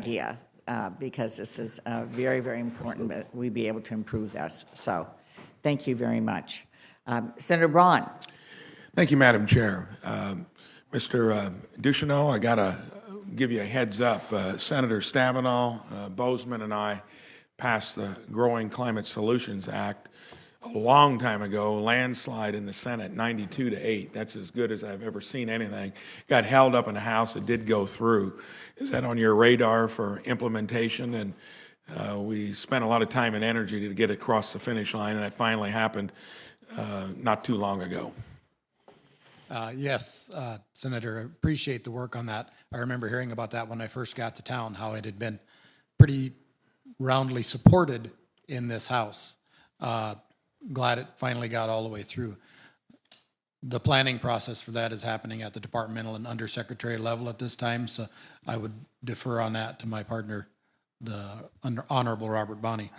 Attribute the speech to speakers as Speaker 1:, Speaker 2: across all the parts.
Speaker 1: idea, because this is very, very important that we be able to improve this. So thank you very much. Senator Braun.
Speaker 2: Thank you, Madam Chair. Mr. Ducheneau, I got to give you a heads up. Senator Stabenow, Bozeman, and I passed the Growing Climate Solutions Act a long time ago, landslide in the Senate, 92-8. That's as good as I've ever seen anything. Got held up in the House. It did go through. Is that on your radar for implementation? And we spent a lot of time and energy to get it across the finish line, and that finally happened not too long ago.
Speaker 3: Yes, Senator, I appreciate the work on that. I remember hearing about that when I first got to town, how it had been pretty roundly supported in this House. Glad it finally got all the way through. The planning process for that is happening at the departmental and undersecretary level at this time, so I would defer on that to my partner, the Honorable Robert Bonney.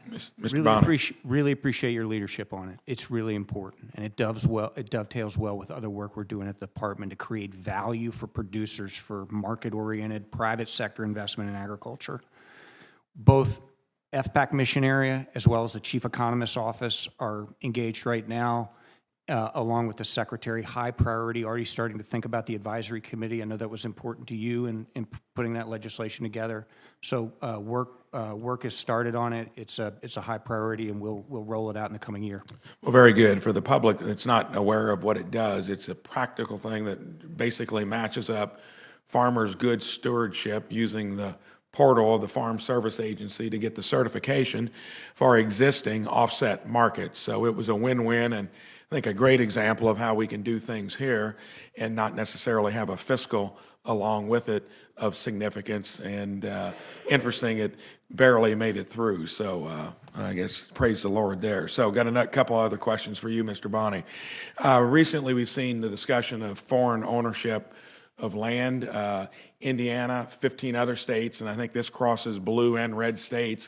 Speaker 2: Mr.
Speaker 4: Really appreciate your leadership on it. It's really important, and it dovetails well with other work we're doing at the department to create value for producers for market-oriented private sector investment in agriculture. Both FPAC mission area as well as the chief economist's office are engaged right now, along with the secretary. High priority, already starting to think about the advisory committee. I know that was important to you in putting that legislation together. So work is started on it. It's a high priority, and we'll roll it out in the coming year.
Speaker 2: Well, very good. For the public that's not aware of what it does, it's a practical thing that basically matches up farmers' good stewardship using the portal of the Farm Service Agency to get the certification for existing offset markets. So it was a win-win, and I think a great example of how we can do things here and not necessarily have a fiscal along with it of significance. And interesting, it barely made it through. So I guess praise the Lord there. So got a couple other questions for you, Mr. Bonney. Recently, we've seen the discussion of foreign ownership of land. Indiana, 15 other states, and I think this crosses blue and red states,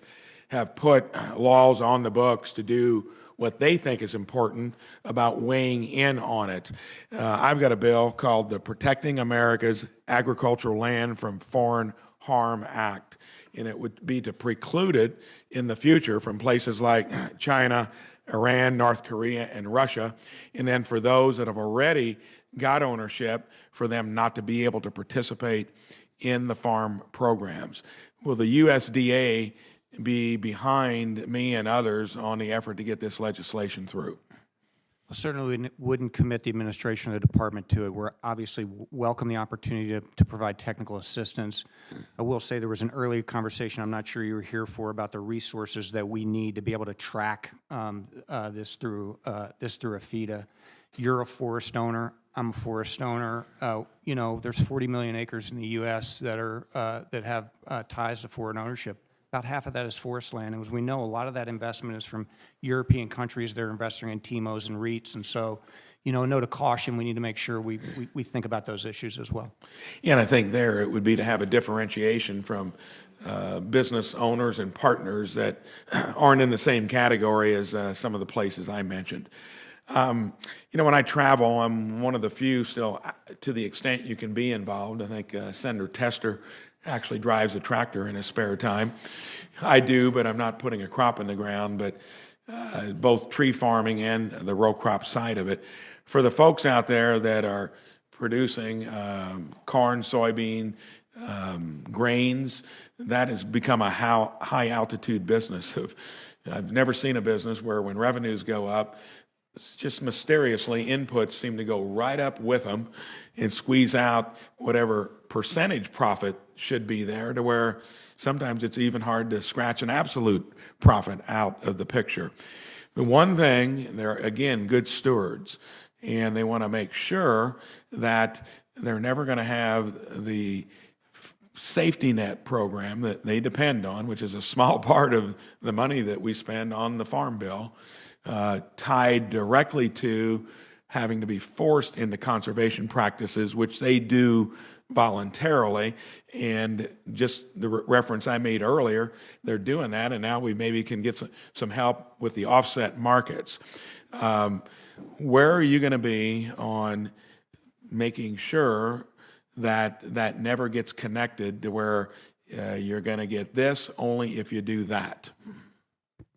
Speaker 2: have put laws on the books to do what they think is important about weighing in on it. I've got a bill called the Protecting America's Agricultural Land from Foreign Harm Act, and it would be to preclude it in the future from places like China, Iran, North Korea, and Russia, and then for those that have already got ownership, for them not to be able to participate in the farm programs. Will the USDA be behind me and others on the effort to get this legislation through?
Speaker 4: Well, certainly we wouldn't commit the administration or the department to it. We're obviously welcome the opportunity to provide technical assistance. I will say there was an earlier conversation I'm not sure you were here for about the resources that we need to be able to track this through AFIDA. You're a forest owner. I'm a forest owner. You know, there's 40 million acres in the U.S. that have ties to foreign ownership. About half of that is forest land, and as we know, a lot of that investment is from European countries that are investing in TMOs and REITs, and so, you know, a note of caution, we need to make sure we think about those issues as well.
Speaker 2: Yeah, and I think there it would be to have a differentiation from business owners and partners that aren't in the same category as some of the places I mentioned. You know, when I travel, I'm one of the few still, to the extent you can be involved. I think Senator Tester actually drives a tractor in his spare time. I do, but I'm not putting a crop in the ground, but both tree farming and the row crop side of it. For the folks out there that are producing corn, soybean, grains, that has become a high altitude business. I've never seen a business where when revenues go up, just mysteriously inputs seem to go right up with them and squeeze out whatever percentage profit should be there, to where sometimes it's even hard to scratch an absolute profit out of the picture. The one thing, they're again good stewards, and they want to make sure that they're never going to have the safety net program that they depend on, which is a small part of the money that we spend on the farm bill, tied directly to having to be forced into conservation practices, which they do voluntarily. And just the reference I made earlier, they're doing that, and now we maybe can get some help with the offset markets. Where are you going to be on making sure that never gets connected to where you're going to get this only if you do that?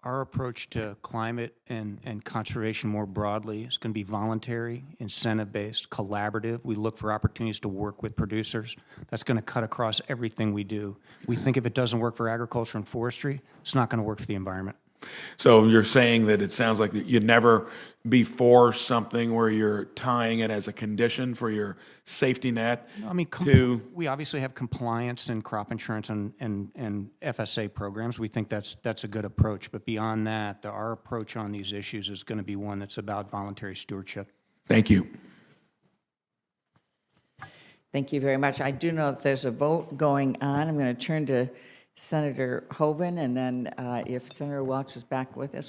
Speaker 4: Our approach to climate and conservation more broadly is going to be voluntary, incentive-based, collaborative. We look for opportunities to work with producers. That's going to cut across everything we do. We think if it doesn't work for agriculture and forestry, it's not going to work for the environment.
Speaker 2: So you're saying that it sounds like you'd never be for something where you're tying it as a condition for your safety net
Speaker 4: I mean,
Speaker 2: to...
Speaker 4: we obviously have compliance and crop insurance and FSA programs. We think that's a good approach. But beyond that, our approach on these issues is going to be one that's about voluntary stewardship.
Speaker 2: Thank you.
Speaker 1: Thank you very much. I do know that there's a vote going on. I'm going to turn to Senator Hoeven, and then if Senator Welch is back with us,